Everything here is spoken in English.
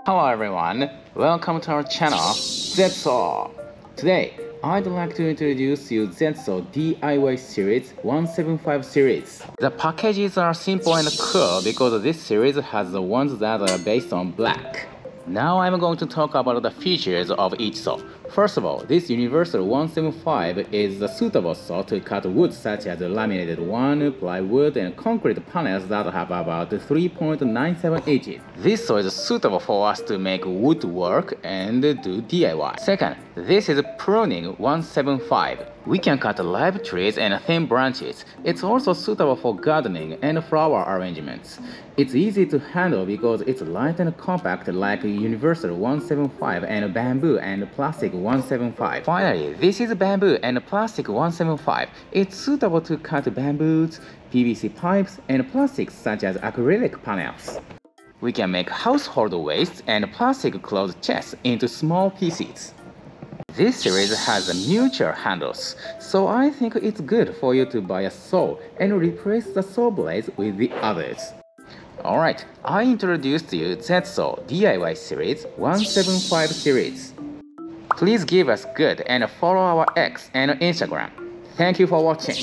Hello everyone, welcome to our channel, ZETSAW. Today, I'd like to introduce you ZETSAW D.I.Y Series 175 series. The packages are simple and cool because this series has the ones that are based on black. Now I'm going to talk about the features of each saw. First of all, this Universal 175 is a suitable saw to cut wood such as laminated one, plywood, and concrete panels that have about 3.97 inches. This saw is suitable for us to make woodwork and do DIY. Second, this is Pruning 175. We can cut live trees and thin branches. It's also suitable for gardening and flower arrangements. It's easy to handle because it's light and compact like Universal 175 and Bamboo and Plastic 175. Finally, this is Bamboo and Plastic 175. It's suitable to cut bamboos, PVC pipes, and plastics such as acrylic panels. We can make household waste and plastic clothes chests into small pieces. This series has mutual handles, so I think it's good for you to buy a saw and replace the saw blades with the others. Alright, I introduced you ZETSAW D.I.Y Series 175 series. Please give us good and follow our X and Instagram. Thank you for watching.